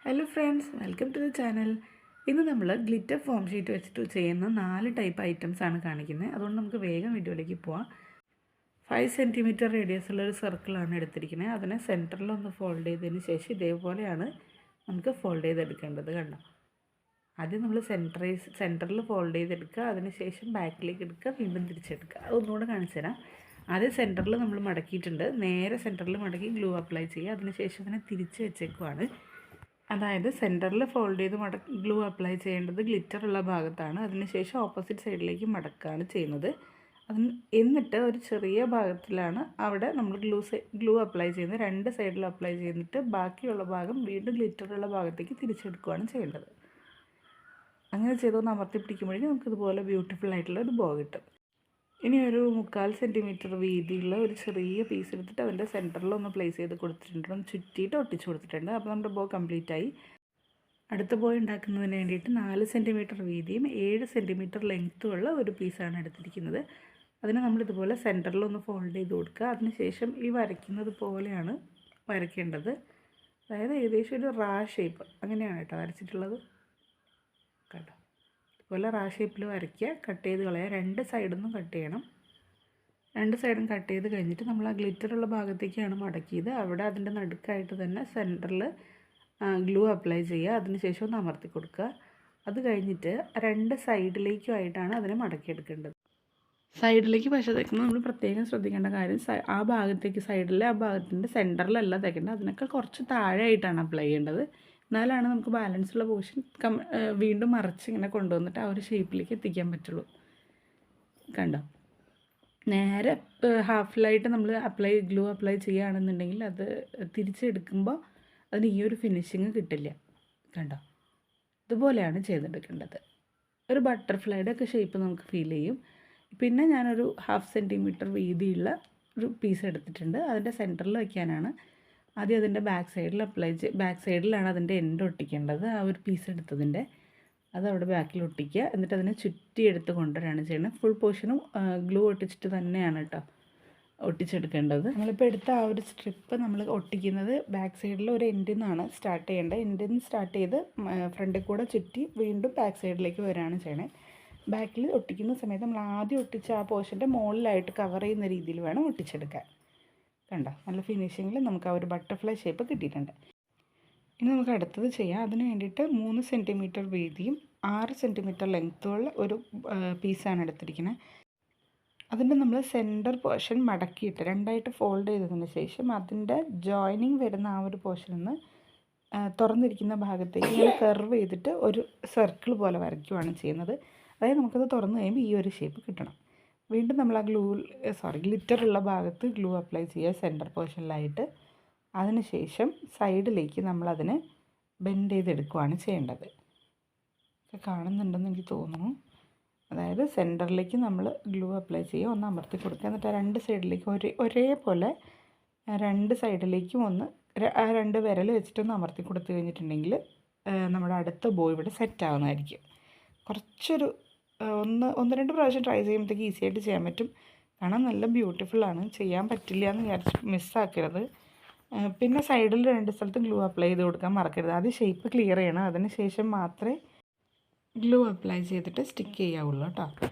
Hello friends, welcome to the channel. ഇന്ന് നമ്മൾ glitter form sheet വെച്ചിട്ട് ചെയ്യുന്ന 4 ടൈപ്പ് ഐറ്റംസ് ആണ് കാണിക്കുന്നത്. അതുകൊണ്ട് നമുക്ക് വേഗം വീഡിയോയിലേക്ക് പോവാം. 5 സെൻറ്റിമീറ്റർ റേഡിയസുള്ള ഒരു സർക്കിളാണ് എടുത്തിരിക്കുന്നത്. അതിനെ സെൻറ്ററിലൊന്ന് ഫോൾഡ് ചെയ്തതിന് ശേഷം ഇതേപോലെയാണ് നമുക്ക് ഫോൾഡ് ചെയ്തെടുക്കേണ്ടത്. കണ്ടോ, ആദ്യം നമ്മൾ സെൻറ്ററിൽ ഫോൾഡ് ചെയ്തെടുക്കുക, അതിനുശേഷം ബാക്കിലേക്ക് എടുക്കുക, വീണ്ടും തിരിച്ചെടുക്കുക. അതൊന്നുകൂടെ കാണിച്ചു തരാം. ആദ്യം സെൻറ്ററിൽ നമ്മൾ മടക്കിയിട്ടുണ്ട്, നേരെ സെൻറ്ററിൽ മടക്കി ഗ്ലൂ അപ്ലൈ ചെയ്യുക. അതിനുശേഷം അതിനെ തിരിച്ച് വെച്ചേക്കുവാണ്. അതായത് സെൻറ്ററിൽ ഫോൾഡ് ചെയ്ത് ഗ്ലൂ അപ്ലൈ ചെയ്യേണ്ടത് ഗ്ലിറ്ററുള്ള ഭാഗത്താണ്. അതിനുശേഷം ഓപ്പോസിറ്റ് സൈഡിലേക്ക് മടക്കുകയാണ് ചെയ്യുന്നത്. എന്നിട്ട് ഒരു ചെറിയ ഭാഗത്തിലാണ് അവിടെ നമ്മൾ ഗ്ലൂ അപ്ലൈ ചെയ്യുന്നത്. രണ്ട് സൈഡിലും അപ്ലൈ ചെയ്തിട്ട് ബാക്കിയുള്ള ഭാഗം വീണ്ടും ഗ്ലിറ്ററുള്ള ഭാഗത്തേക്ക് തിരിച്ചെടുക്കുകയാണ് ചെയ്യേണ്ടത്. അങ്ങനെ ചെയ്തൊന്ന് അമർത്തി പിടിക്കുമ്പോഴേക്കും നമുക്കിതുപോലെ ബ്യൂട്ടിഫുൾ ആയിട്ടുള്ള ഒരു ബോ കിട്ടും. ഇനി ഒരു 3/4 സെൻറ്റിമീറ്റർ വീതിയുള്ള ഒരു ചെറിയ പീസ് എടുത്തിട്ട് അതിൻ്റെ സെൻറ്ററിൽ ഒന്ന് പ്ലേസ് ചെയ്ത് കൊടുത്തിട്ടുണ്ട്, ഒന്ന് ചുറ്റിയിട്ട് ഒട്ടിച്ച് കൊടുത്തിട്ടുണ്ട്. അപ്പോൾ നമ്മുടെ ബോ കംപ്ലീറ്റ് ആയി. അടുത്ത ബോ ഉണ്ടാക്കുന്നതിന് വേണ്ടിയിട്ട് 4 സെൻറ്റിമീറ്റർ വീതിയും 7 സെൻറ്റിമീറ്റർ ലെങ്ത്തുമുള്ള ഒരു പീസാണ് എടുത്തിരിക്കുന്നത്. അതിന് നമ്മളിതുപോലെ സെൻറ്ററിൽ ഒന്ന് ഫോൾഡ് ചെയ്ത് കൊടുക്കുക. അതിനുശേഷം ഈ വരയ്ക്കുന്നത് പോലെയാണ് വരയ്ക്കേണ്ടത്. അതായത് ഏകദേശം ഒരു റാ ഷേപ്പ് അങ്ങനെയാണ് കേട്ടോ വരച്ചിട്ടുള്ളത്. കേട്ടോ, ഇതുപോലെ റാ ഷേപ്പിൽ വരയ്ക്കുക, കട്ട് ചെയ്ത് കളയുക. രണ്ട് സൈഡിൽ നിന്നും കട്ട് ചെയ്യണം. രണ്ട് സൈഡും കട്ട് ചെയ്ത് കഴിഞ്ഞിട്ട് നമ്മൾ ആ ഗ്ലിറ്ററുള്ള ഭാഗത്തേക്കാണ് മടക്കിയത്. അവിടെ അതിൻ്റെ നടുക്കായിട്ട് തന്നെ സെൻറ്ററിൽ ഗ്ലൂ അപ്ലൈ ചെയ്യുക. അതിനുശേഷം ഒന്ന് അമർത്തി കൊടുക്കുക. അത് കഴിഞ്ഞിട്ട് രണ്ട് സൈഡിലേക്കുമായിട്ടാണ് അതിനെ മടക്കിയെടുക്കേണ്ടത്. സൈഡിലേക്ക് പശ തേക്കുമ്പോൾ നമ്മൾ പ്രത്യേകം ശ്രദ്ധിക്കേണ്ട കാര്യം, ആ ഭാഗത്തേക്ക് സൈഡിലെ ആ ഭാഗത്തിൻ്റെ സെൻറ്ററിലല്ല തേക്കേണ്ടത്, അതിനൊക്കെ കുറച്ച് താഴെയായിട്ടാണ് അപ്ലൈ ചെയ്യേണ്ടത്. എന്നാലാണ് നമുക്ക് ബാലൻസുള്ള പോർഷൻ വീണ്ടും മറിച്ച് ഇങ്ങനെ കൊണ്ടുവന്നിട്ട് ആ ഒരു ഷേപ്പിലേക്ക് എത്തിക്കാൻ പറ്റുള്ളൂ. കണ്ടോ, നേരെ ഹാഫിലായിട്ട് നമ്മൾ ഗ്ലൂ അപ്ലൈ ചെയ്യുകയാണെന്നുണ്ടെങ്കിൽ അത് തിരിച്ചെടുക്കുമ്പോൾ അതിന് ഈ ഒരു ഫിനിഷിങ് കിട്ടില്ല. കണ്ടോ, ഇതുപോലെയാണ് ചെയ്തെടുക്കേണ്ടത്. ഒരു ബട്ടർഫ്ലൈയുടെ ഒക്കെ ഷേപ്പ് നമുക്ക് ഫീൽ ചെയ്യും. പിന്നെ ഞാനൊരു 1/2 സെൻറ്റിമീറ്റർ വീതിയുള്ള ഒരു പീസ് എടുത്തിട്ടുണ്ട്. അതിൻ്റെ സെൻറ്ററിൽ വയ്ക്കാനാണ്. ആദ്യം അതിൻ്റെ ബാക്ക് സൈഡിലാണ് അതിൻ്റെ എൻഡ് ഒട്ടിക്കേണ്ടത്. ആ ഒരു പീസ് എടുത്തതിൻ്റെ അതവിടെ ബാക്കിൽ ഒട്ടിക്കുക. എന്നിട്ട് അതിനെ ചുറ്റി എടുത്ത് കൊണ്ടുവരികയാണ് ചെയ്യുന്നത്. ഫുൾ പോർഷനും ഗ്ലൂ ഒട്ടിച്ചിട്ട് തന്നെയാണ് കേട്ടോ ഒട്ടിച്ചെടുക്കേണ്ടത്. നമ്മളിപ്പോൾ എടുത്ത ആ ഒരു സ്ട്രിപ്പ് നമ്മൾ ഒട്ടിക്കുന്നത് ബാക്ക് സൈഡിൽ ഒരു എൻഡിൽ നിന്നാണ് സ്റ്റാർട്ട് ചെയ്യേണ്ടത്. എൻഡിൽ നിന്ന് സ്റ്റാർട്ട് ചെയ്ത് ഫ്രണ്ടിൽ കൂടെ ചുറ്റി വീണ്ടും ബാക്ക് സൈഡിലേക്ക് വരികയാണ് ചെയ്യണത്. ബാക്കിൽ ഒട്ടിക്കുന്ന സമയത്ത് നമ്മൾ ആദ്യം ഒട്ടിച്ച ആ പോർഷൻ്റെ മുകളിലായിട്ട് കവർ ചെയ്യുന്ന രീതിയിൽ വേണം ഒട്ടിച്ചെടുക്കാൻ. കണ്ടോ, നല്ല ഫിനിഷിങ്ങിൽ നമുക്ക് ആ ഒരു ബട്ടർഫ്ലൈ ഷേപ്പ് കിട്ടിയിട്ടുണ്ട്. ഇനി നമുക്ക് അടുത്തത് ചെയ്യാം. അതിന് വേണ്ടിയിട്ട് 3 സെൻറ്റിമീറ്റർ വീതിയും 6 സെൻറ്റിമീറ്റർ ലെങ്ത്തുള്ള ഒരു പീസാണ് എടുത്തിരിക്കുന്നത്. അതിൻ്റെ നമ്മൾ സെൻറ്റർ പോർഷൻ മടക്കിയിട്ട് രണ്ടായിട്ട് ഫോൾഡ് ചെയ്തതിന് ശേഷം അതിൻ്റെ ജോയിനിങ് വരുന്ന ആ ഒരു പോർഷനിൽ നിന്ന് തുറന്നിരിക്കുന്ന ഭാഗത്തേക്ക് ഇങ്ങനെ കർവ് ചെയ്തിട്ട് ഒരു സർക്കിൾ പോലെ വരയ്ക്കുകയാണ് ചെയ്യുന്നത്. അതായത് നമുക്കത് തുറന്ന് കഴിയുമ്പോൾ ഈ ഒരു ഷേപ്പ് കിട്ടണം. വീണ്ടും നമ്മൾ ആ ഗ്ലിറ്ററുള്ള ഭാഗത്ത് ഗ്ലൂ അപ്ലൈ ചെയ്യുക സെൻറ്റർ പോർഷനിലായിട്ട്. അതിനുശേഷം സൈഡിലേക്ക് നമ്മളതിനെ ബെൻഡ് ചെയ്തെടുക്കുകയാണ് ചെയ്യേണ്ടത്. കാണുന്നുണ്ടെന്ന് എനിക്ക് തോന്നുന്നു. അതായത് സെൻറ്ററിലേക്ക് നമ്മൾ ഗ്ലൂ അപ്ലൈ ചെയ്യുക, ഒന്ന് അമർത്തി കൊടുക്കുക. എന്നിട്ട് ആ രണ്ട് സൈഡിലേക്കും ഒരേപോലെ രണ്ട് സൈഡിലേക്കും ആ രണ്ട് വിരൽ വെച്ചിട്ടൊന്ന് അമർത്തി കൊടുത്തു കഴിഞ്ഞിട്ടുണ്ടെങ്കിൽ നമ്മുടെ അടുത്ത ബോ ഇവിടെ സെറ്റ് ആവുന്നതായിരിക്കും. കുറച്ചൊരു ഒന്ന് രണ്ട് പ്രാവശ്യം ട്രൈ ചെയ്യുമ്പോഴത്തേക്ക് ഈസി ആയിട്ട് ചെയ്യാൻ പറ്റും. കാണാൻ നല്ല ബ്യൂട്ടിഫുള്ളാണ്. ചെയ്യാൻ പറ്റില്ല എന്ന് വിചാരിച്ച് മിസ്സാക്കരുത്. പിന്നെ സൈഡിൽ രണ്ട് സ്ഥലത്തും ഗ്ലൂ അപ്ലൈ ചെയ്ത് കൊടുക്കാൻ മറക്കരുത്. അത് ഷേപ്പ് ക്ലിയർ ചെയ്യണം. അതിന് ശേഷം മാത്രമേ ഗ്ലൂ അപ്ലൈ ചെയ്തിട്ട് സ്റ്റിക്ക് ചെയ്യാവുള്ളൂ കേട്ടോ.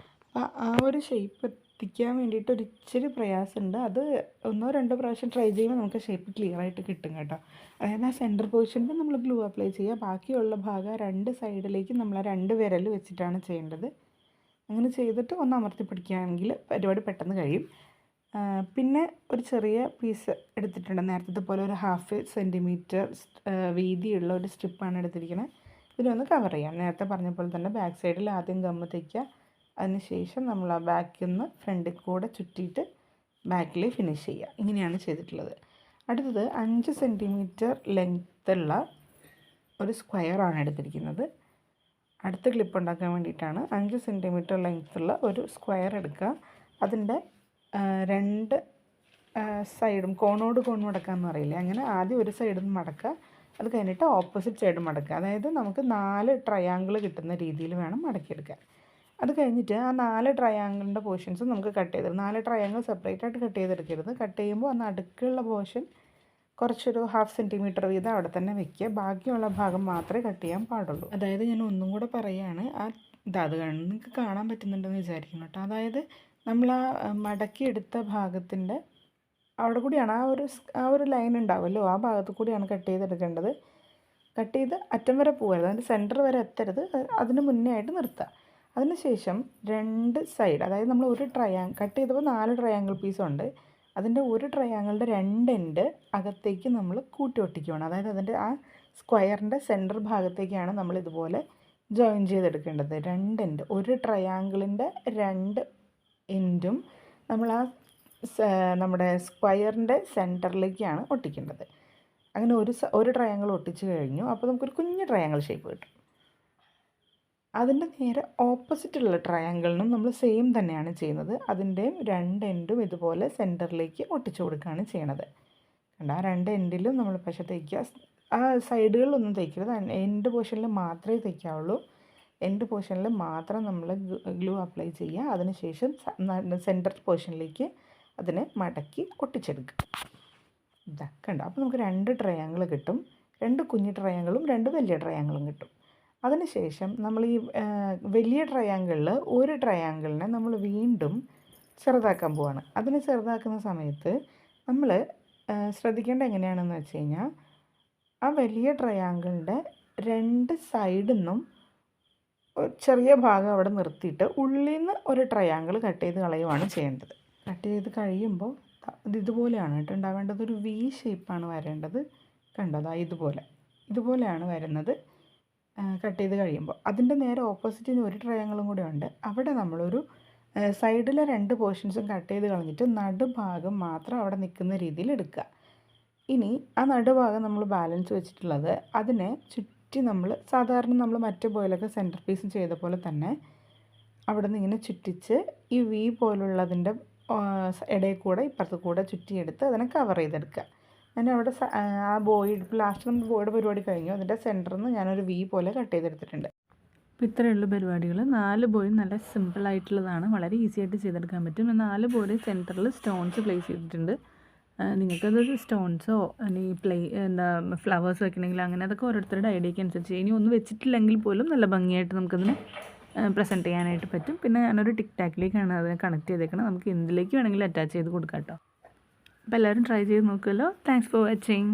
അപ്പോൾ ആ ഒരു ഷേപ്പ് എത്തിക്കാൻ വേണ്ടിയിട്ട് ഒരു ഇച്ചിരി പ്രയാസമുണ്ട്. അത് 1-2 പ്രാവശ്യം ട്രൈ ചെയ്യുമ്പോൾ നമുക്ക് ഷേപ്പ് ക്ലിയർ ആയിട്ട് കിട്ടും കേട്ടോ. അതായത് ആ സെൻറ്റർ പൊസിഷനിൽ നമ്മൾ ഗ്ലൂ അപ്ലൈ ചെയ്യുക, ബാക്കിയുള്ള ഭാഗം രണ്ട് സൈഡിലേക്ക് നമ്മൾ ആ രണ്ട് വിരൽ വെച്ചിട്ടാണ് ചെയ്യേണ്ടത്. അങ്ങനെ ചെയ്തിട്ട് ഒന്ന് അമർത്തി പിടിക്കുകയാണെങ്കിൽ പരിപാടി പെട്ടെന്ന് കഴിയും. പിന്നെ ഒരു ചെറിയ പീസ് എടുത്തിട്ടുണ്ട്. നേരത്തെ പോലെ ഒരു 1/2 സെൻറ്റിമീറ്റർ വീതിയുള്ള ഒരു സ്ട്രിപ്പാണ് എടുത്തിരിക്കുന്നത്. ഇതിനൊന്ന് കവർ ചെയ്യാം. നേരത്തെ പറഞ്ഞ പോലെ തന്നെ ബാക്ക് സൈഡിൽ ആദ്യം ഗമ്മ് തയ്ക്കുക. അതിനുശേഷം നമ്മൾ ആ ബാക്കിൽ നിന്ന് ഫ്രണ്ടിൽ കൂടെ ചുറ്റിയിട്ട് ബാക്കിൽ ഫിനിഷ് ചെയ്യുക. ഇങ്ങനെയാണ് ചെയ്തിട്ടുള്ളത്. അടുത്തത് 5 സെൻറ്റിമീറ്റർ ലെങ്ത്തുള്ള ഒരു സ്ക്വയറാണ് എടുത്തിരിക്കുന്നത്. അടുത്ത ക്ലിപ്പ് ഉണ്ടാക്കാൻ വേണ്ടിയിട്ടാണ് 5 സെൻറ്റിമീറ്റർ ലെങ്ത്തുള്ള ഒരു സ്ക്വയർ എടുക്കുക. അതിൻ്റെ രണ്ട് സൈഡും കോണോട് കോൺ മടക്കാമെന്ന് പറയില്ലേ, അങ്ങനെ ആദ്യം ഒരു സൈഡിൽ നിന്ന് മടക്കുക. അത് കഴിഞ്ഞിട്ട് ഓപ്പോസിറ്റ് സൈഡ് മടക്കുക. അതായത് നമുക്ക് 4 ട്രയാങ്കിൾ കിട്ടുന്ന രീതിയിൽ വേണം മടക്കിയെടുക്കാൻ. അത് കഴിഞ്ഞിട്ട് ആ 4 ട്രയാങ്കിളിൻ്റെ പോർഷൻസ് നമുക്ക് കട്ട് ചെയ്തെടുക്കാം. 4 ട്രയാങ്കിൾ സെപ്പറേറ്റ് ആയിട്ട് കട്ട് ചെയ്തെടുക്കരുത്. കട്ട് ചെയ്യുമ്പോൾ ആ നടുക്കുള്ള പോർഷൻ കുറച്ചൊരു 1/2 സെൻറ്റിമീറ്റർ വീതം അവിടെ തന്നെ വെക്കുക. ബാക്കിയുള്ള ഭാഗം മാത്രമേ കട്ട് ചെയ്യാൻ പാടുള്ളൂ. അതായത് ഞാൻ ഒന്നും കൂടെ പറയുകയാണ്, അത് നിങ്ങൾക്ക് കാണാൻ പറ്റുന്നുണ്ടെന്ന് വിചാരിക്കുന്നു കേട്ടോ. അതായത് നമ്മൾ മടക്കിയെടുത്ത ഭാഗത്തിൻ്റെ അവിടെ കൂടിയാണ് ആ ഒരു ലൈൻ ഉണ്ടാവുമല്ലോ, ആ ഭാഗത്തു കൂടിയാണ് കട്ട് ചെയ്തെടുക്കേണ്ടത്. കട്ട് ചെയ്ത് അറ്റം വരെ പോകരുത്, അതിൻ്റെ സെൻറ്റർ വരെ എത്തരുത്, അതിന് മുന്നേ ആയിട്ട് നിർത്തുക. അതിനുശേഷം 2 സൈഡ്, അതായത് നമ്മൾ ഒരു കട്ട് ചെയ്തപ്പോൾ 4 ട്രയാങ്കിൾ പീസുണ്ട്. അതിൻ്റെ ഒരു ട്രയാങ്കിളിൻ്റെ 2 എൻഡ് അകത്തേക്ക് നമ്മൾ കൂട്ടി ഒട്ടിക്കുകയാണ്. അതായത് അതിൻ്റെ ആ സ്ക്വയറിൻ്റെ സെൻറ്റർ ഭാഗത്തേക്കാണ് നമ്മൾ ഇതുപോലെ ജോയിൻ ചെയ്തെടുക്കേണ്ടത്. 2 എൻഡ്, ഒരു ട്രയാങ്കിളിൻ്റെ 2 എൻഡും നമ്മൾ നമ്മുടെ സ്ക്വയറിൻ്റെ സെൻറ്ററിലേക്കാണ് ഒട്ടിക്കേണ്ടത്. അങ്ങനെ ഒരു ട്രയാങ്കിൾ ഒട്ടിച്ച് കഴിഞ്ഞു. അപ്പോൾ നമുക്കൊരു കുഞ്ഞ് ട്രയാങ്കിൾ ഷേപ്പ് കിട്ടും. അതിൻ്റെ നേരെ ഓപ്പോസിറ്റുള്ള ട്രയാങ്കിളിനും നമ്മൾ സെയിം തന്നെയാണ് ചെയ്യുന്നത്. അതിൻ്റെയും 2 എൻഡും ഇതുപോലെ സെൻറ്ററിലേക്ക് ഒട്ടിച്ചു കൊടുക്കുകയാണ് ചെയ്യണത്. കണ്ട, ആ 2 എൻഡിലും നമ്മൾ പക്ഷേ തയ്ക്കുക. ആ സൈഡുകളിലൊന്നും തയ്ക്കരുത്, എൻഡ് പോർഷനിൽ മാത്രമേ തയ്ക്കാവുള്ളൂ. എൻഡ് പോർഷനിൽ മാത്രം നമ്മൾ ഗ്ലൂ അപ്ലൈ ചെയ്യുക. അതിനുശേഷം സെൻറ്റർ പോർഷനിലേക്ക് അതിനെ മടക്കി ഒട്ടിച്ചെടുക്കുക. ഇതാ കണ്ടോ. അപ്പോൾ നമുക്ക് 2 ട്രയാങ്കിൾ കിട്ടും. 2 കുഞ്ഞു ട്രയാങ്കിളും 2 വലിയ ട്രയാങ്കിളും കിട്ടും. അതിനുശേഷം നമ്മൾ ഈ വലിയ ട്രയാങ്കിളിൽ ഒരു ട്രയാങ്കിളിനെ നമ്മൾ വീണ്ടും ചെറുതാക്കാൻ പോവാണ്. അതിനെ ചെറുതാക്കുന്ന സമയത്ത് നമ്മൾ ശ്രദ്ധിക്കേണ്ട എങ്ങനെയാണെന്ന് വെച്ച് കഴിഞ്ഞാൽ, ആ വലിയ ട്രയാങ്കിളിൻ്റെ 2 സൈഡിൽ നിന്നും ചെറിയ ഭാഗം അവിടെ നിർത്തിയിട്ട് ഉള്ളിൽ നിന്ന് ഒരു ട്രയാങ്കിൾ കട്ട് ചെയ്ത് കളയുവാണ് ചെയ്യേണ്ടത്. കട്ട് ചെയ്ത് കഴിയുമ്പോൾ ഇതുപോലെയാണ് കേട്ടോ ഉണ്ടാവേണ്ടത്. ഒരു വി ഷേപ്പാണ് വരേണ്ടത്. കണ്ടതാ, ഇതുപോലെയാണ് വരുന്നത് കട്ട് ചെയ്ത് കഴിയുമ്പോൾ. അതിൻ്റെ നേരെ ഓപ്പോസിറ്റിന് ഒരു ട്രയാങ്കിളും കൂടെ ഉണ്ട്. അവിടെ നമ്മളൊരു സൈഡിലെ 2 പോർഷൻസും കട്ട് ചെയ്ത് കളഞ്ഞിട്ട് നടുഭാഗം മാത്രം അവിടെ നിൽക്കുന്ന രീതിയിൽ എടുക്കുക. ഇനി ആ നടുഭാഗം നമ്മൾ ബാലൻസ് വെച്ചിട്ടുള്ളത് അതിനെ ചുറ്റി നമ്മൾ സാധാരണ നമ്മൾ മറ്റു പോയിലൊക്കെ സെൻറ്റർ പീസ് ചെയ്ത പോലെ തന്നെ അവിടെ നിന്ന് ഇങ്ങനെ ചുറ്റിച്ച് ഈ വി പോലുള്ളതിൻ്റെ ഇടയിൽ കൂടെ ഇപ്പുറത്ത് കൂടെ ചുറ്റിയെടുത്ത് അതിനെ കവർ ചെയ്തെടുക്കുക. ഞാൻ അവിടെ ആ ലാസ്റ്റ് നമ്മൾ ബോയുടെ പരിപാടി കഴിഞ്ഞു. അതിൻ്റെ സെൻറ്ററിൽ നിന്ന് ഞാനൊരു വി പോലെ കട്ട് ചെയ്തെടുത്തിട്ടുണ്ട്. അപ്പോൾ ഇത്രയുള്ള പരിപാടികൾ 4 ബോയും നല്ല സിമ്പിളായിട്ടുള്ളതാണ്, വളരെ ഈസി ആയിട്ട് ചെയ്തെടുക്കാൻ പറ്റും. 4 ബോയുടെ സെൻറ്ററിൽ സ്റ്റോൺസ് പ്ലേസ് ചെയ്തിട്ടുണ്ട്. നിങ്ങൾക്കത് സ്റ്റോൺസോ ഫ്ലവേഴ്സ് വെക്കണമെങ്കിൽ അങ്ങനെ അതൊക്കെ ഓരോരുത്തരുടെ ഐഡിയയ്ക്ക് അനുസരിച്ച്. ഇനി ഒന്നും വെച്ചിട്ടില്ലെങ്കിൽ പോലും നല്ല ഭംഗിയായിട്ട് നമുക്കതിന് പ്രസൻറ്റ് ചെയ്യാനായിട്ട് പറ്റും. പിന്നെ ഞാനൊരു ടിക് ടാക്കിലേക്കാണ് അതിനെ കണക്ട് ചെയ്തേക്കുന്നത്. നമുക്ക് എന്തിലേക്ക് വേണമെങ്കിലും അറ്റാച്ച് ചെയ്ത് കൊടുക്കാം കേട്ടോ. അപ്പോൾ എല്ലാവരും ട്രൈ ചെയ്ത് നോക്കുമല്ലോ. Thanks for watching.